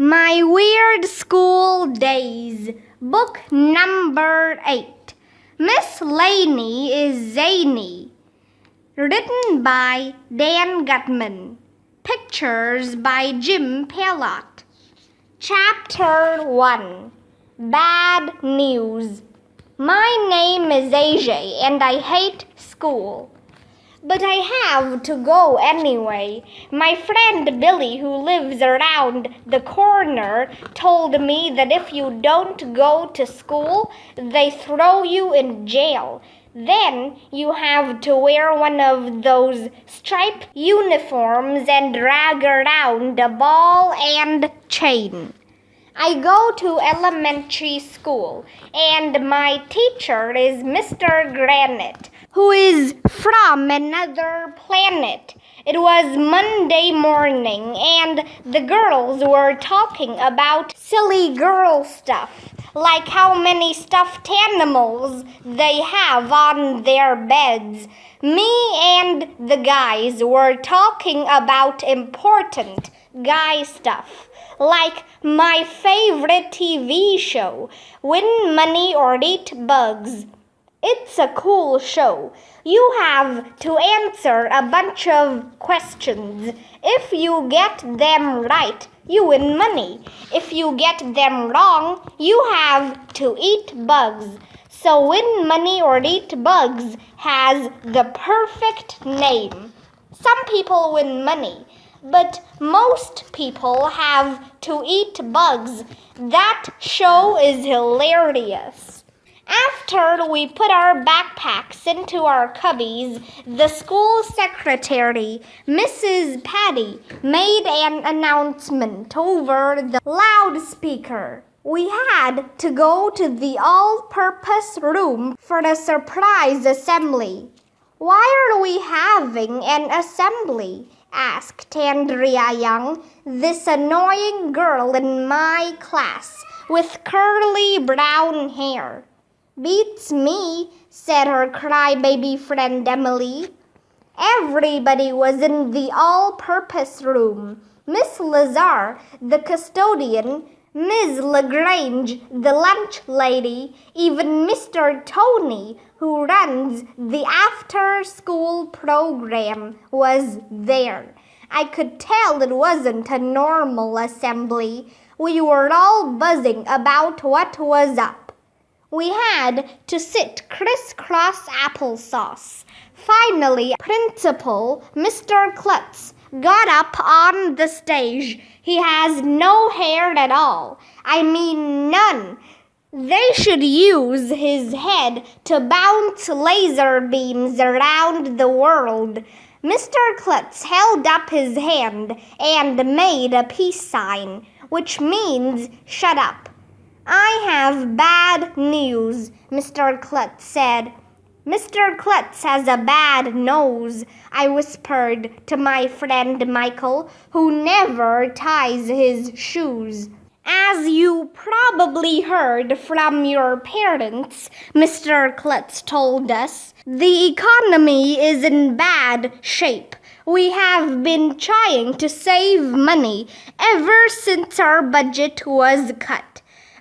My Weird School Days, Book Number 8. Miss Laney is Zany. Written by Dan Gutman. Pictures by Jim Pelot. Chapter 1. Bad News. My name is AJ and I hate school. But I have to go anyway. My friend Billy, who lives around the corner, told me that if you don't go to school, they throw you in jail. Then you have to wear one of those striped uniforms and drag around a ball and chain. I go to elementary school, and my teacher is Mr. Granite, who is from another planet. It was Monday morning, and the girls were talking about silly girl stuff, like how many stuffed animals they have on their beds. Me and the guys were talking about important guy stuff, like my favorite TV show, Win Money or Eat Bugs. It's a cool show. You have to answer a bunch of questions. If you get them right, you win money. If you get them wrong, you have to eat bugs. So Win Money or Eat Bugs has the perfect name. Some people win money, but most people have to eat bugs. That show is hilarious. After we put our backpacks into our cubbies, the school secretary, Mrs. Patty, made an announcement over the loudspeaker. We had to go to the all-purpose room for a surprise assembly. "Why are we having an assembly?" asked Andrea Young, this annoying girl in my class with curly brown hair. "Beats me," said her crybaby friend Emily. Everybody was in the all-purpose room. Miss Lazar, the custodian, Ms. LaGrange, the lunch lady, even Mr. Tony, who runs the after-school program, was there. I could tell it wasn't a normal assembly. We were all buzzing about what was up. We had to sit crisscross applesauce. Finally, Principal Mr. Klutz got up on the stage. He has no hair at all. I mean, none. They should use his head to bounce laser beams around the world. Mr. Klutz held up his hand and made a peace sign, which means shut up. "I have bad news," Mr. Klutz said. "Mr. Klutz has a bad nose," I whispered to my friend Michael, who never ties his shoes. "As you probably heard from your parents," Mr. Klutz told us, "the economy is in bad shape. We have been trying to save money ever since our budget was cut.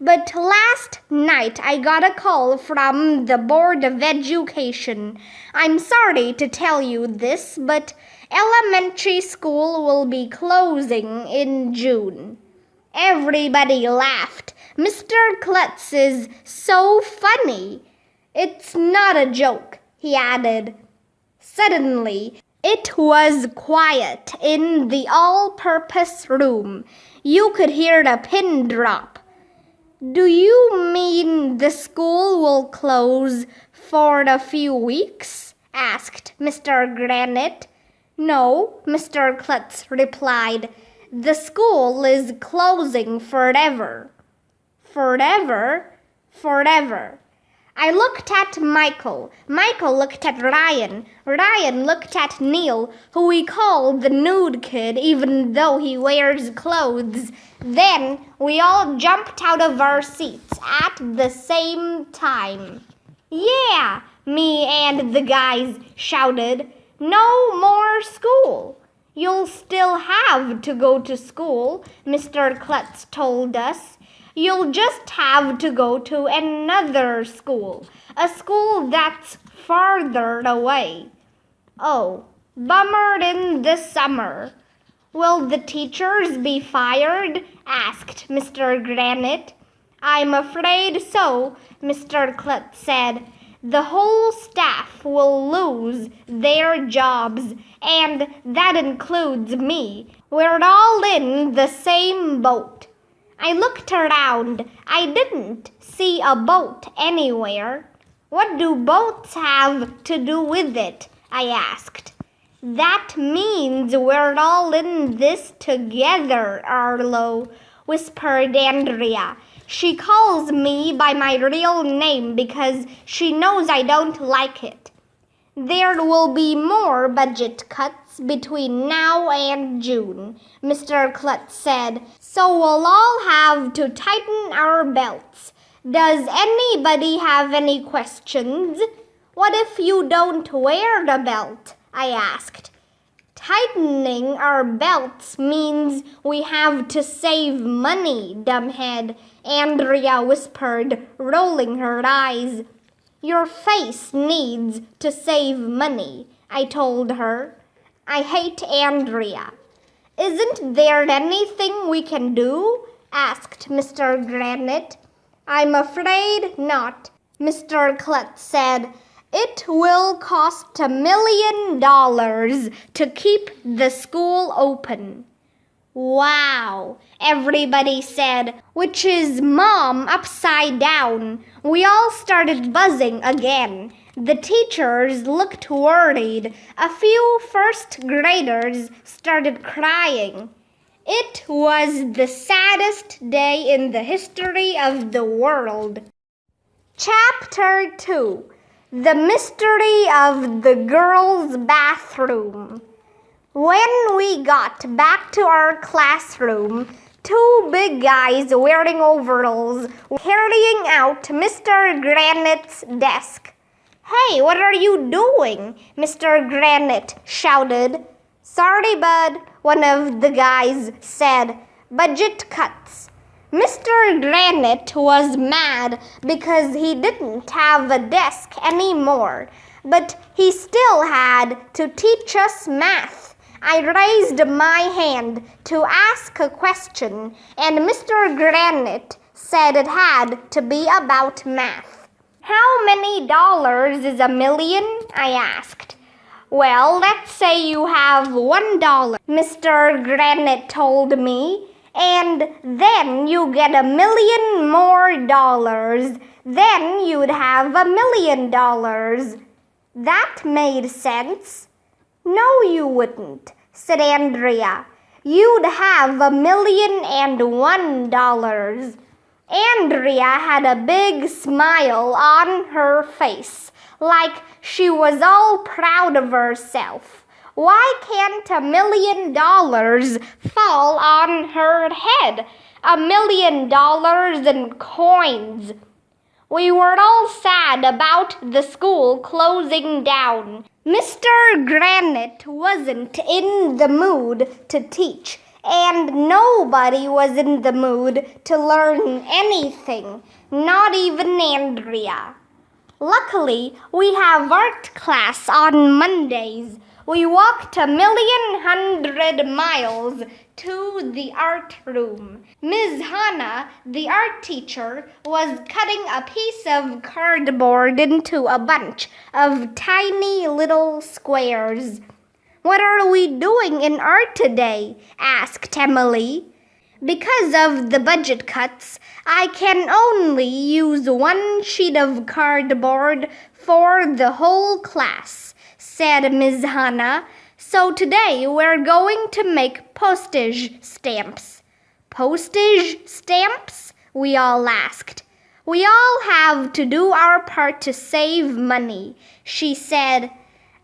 But last night I got a call from the Board of Education. I'm sorry to tell you this, but elementary school will be closing in June." Everybody laughed. Mr. Klutz is so funny. "It's not a joke," he added. Suddenly, it was quiet in the all-purpose room. You could hear a pin drop. "Do you mean the school will close for a few weeks?" asked Mr. Granite. "No," Mr. Klutz replied. "The school is closing forever." "Forever?" "Forever." I looked at Michael. Michael looked at Ryan. Ryan looked at Neil, who we call the nude kid even though he wears clothes. Then we all jumped out of our seats at the same time. "Yeah!" me and the guys shouted. "No more school!" You'll still have to go to school, Mr. Klutz told us. You'll just have to go to another school, a school that's farther away. Oh, bummer in the summer. Will the teachers be fired? Asked Mr. Granite. I'm afraid so, Mr. Klutz said. The whole staff will lose their jobs, and that includes me. We're all in the same boat. I looked around. I didn't see a boat anywhere. What do boats have to do with it? I asked. That means we're all in this together, Arlo, whispered Andrea. She calls me by my real name because she knows I don't like it. There will be more budget cuts between now and June, Mr. Klutz said, so we'll all have to tighten our belts. Does anybody have any questions? What if you don't wear the belt? I asked. Tightening our belts means we have to save money, dumbhead, Andrea whispered, rolling her eyes. Your face needs to save money, I told her. I hate Andrea. Isn't there anything we can do? Asked Mr. Granite. I'm afraid not, Mr. Klutz said. It will cost $1 million to keep the school open. Wow, everybody said, which is Mom upside down. We all started buzzing again. The teachers looked worried. A few first graders started crying. It was the saddest day in the history of the world. Chapter 2. The Mystery of the Girls' Bathroom. When we got back to our classroom, two big guys wearing overalls were carrying out Mr. Granite's desk. Hey, what are you doing? Mr. Granite shouted. Sorry, bud, one of the guys said. Budget cuts. Mr. Granite was mad because he didn't have a desk anymore, but he still had to teach us math. I raised my hand to ask a question, and Mr. Granite said it had to be about math. How many dollars is $1 million? I asked. Well, let's say you have $1, Mr. Granite told me. And then you get $1 million more dollars. Then you'd have $1 million. That made sense. No, you wouldn't, said Andrea. You'd have $1,001,001. Andrea had a big smile on her face, like she was all proud of herself. Why can't $1 million fall on her head? $1 million in coins. We were all sad about the school closing down. Mr. Granite wasn't in the mood to teach, and nobody was in the mood to learn anything, not even Andrea. Luckily, we have art class on Mondays. We walked 1,100 miles to the art room. Ms. Hannah, the art teacher, was cutting a piece of cardboard into a bunch of tiny little squares. What are we doing in art today? Asked Emily. Because of the budget cuts, I can only use one sheet of cardboard for the whole class, said Ms. Hannah. So today we're going to make postage stamps. Postage stamps? We all asked. We all have to do our part to save money, she said.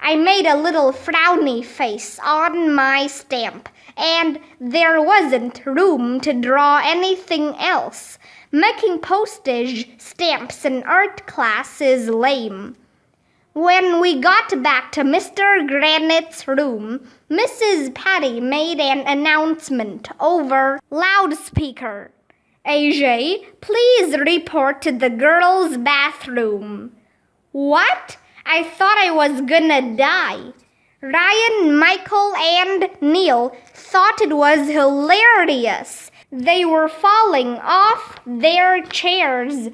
I made a little frowny face on my stamp, and there wasn't room to draw anything else. Making postage stamps in art class is lame. When we got back to Mr. Granite's room, Mrs. Patty made an announcement over loudspeaker. AJ, please report to the girls' bathroom. What? I thought I was gonna die. Ryan, Michael, and Neil thought it was hilarious. They were falling off their chairs.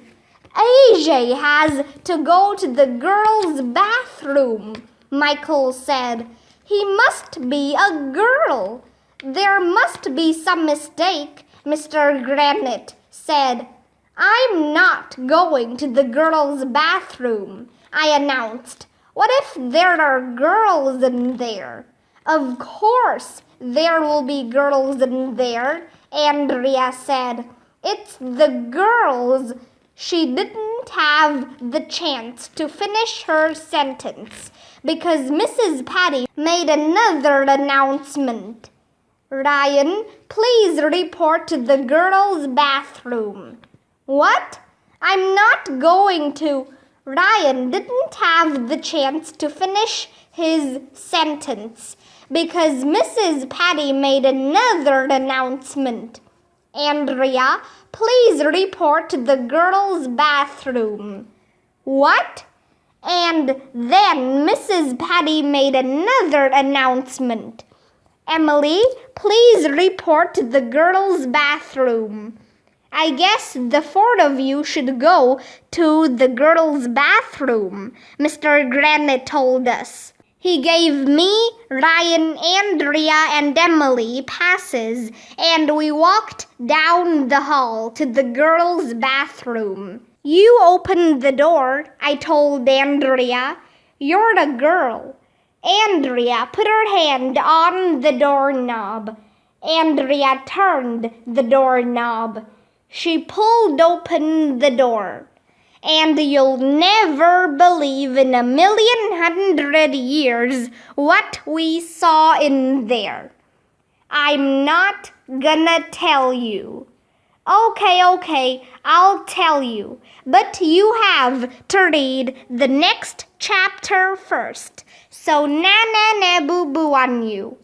AJ has to go to the girls' bathroom, Michael said. He must be a girl. There must be some mistake, Mr. Granite said. I'm not going to the girls' bathroom, I announced. What if there are girls in there? Of course there will be girls in there, Andrea said. It's the girls. She didn't have the chance to finish her sentence because Mrs. Patty made another announcement. Ryan, please report to the girls' bathroom. What? I'm not going to. Ryan didn't have the chance to finish his sentence because Mrs. Patty made another announcement. Andrea, please report to the girls' bathroom. What? And then Mrs. Patty made another announcement. Emily, please report to the girls' bathroom. I guess the four of you should go to the girls' bathroom, Mr. Granite told us. He gave me, Ryan, Andrea, and Emily passes, and we walked down the hall to the girls' bathroom. You open the door, I told Andrea. You're a girl. Andrea put her hand on the doorknob. Andrea turned the doorknob. She pulled open the door. And you'll never believe in 1,100,000 years what we saw in there. I'm not gonna tell you. Okay, I'll tell you. But you have to read the next chapter first. So na boo boo on you.